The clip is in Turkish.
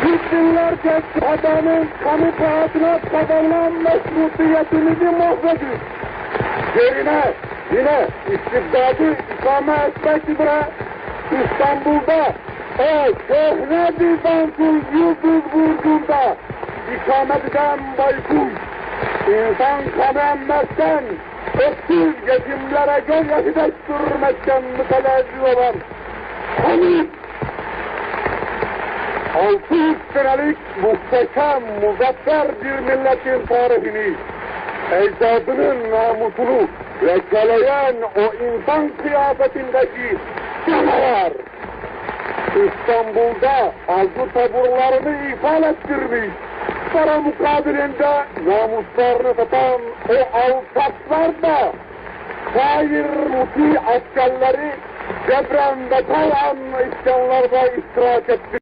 yüz binlerce adamın kanı pahasına kazanılan meşrutiyetimizi mahvediyor. Yerine yine istibdadı ikame etmek üzere İstanbul'da o şehre Bizans'ın yıldız burcunda ikamet eden baykuş, insan kanı emmekten, öksüz yetimlere gözyaşı döktürmekten mütenezzih olan Hamid, 600 senelik muhteşem, muzaffer bir milletin tarihini, ecdadının namusunu lekeleyen o insan kıyafetindeki canavar, İstanbul'da arzu taburlarını ifade ettirmiş, para mukabilinde namuslarını satan o alçaklar da şair muti askerleri cebren ve tav'an isyanlarda iştirak etti.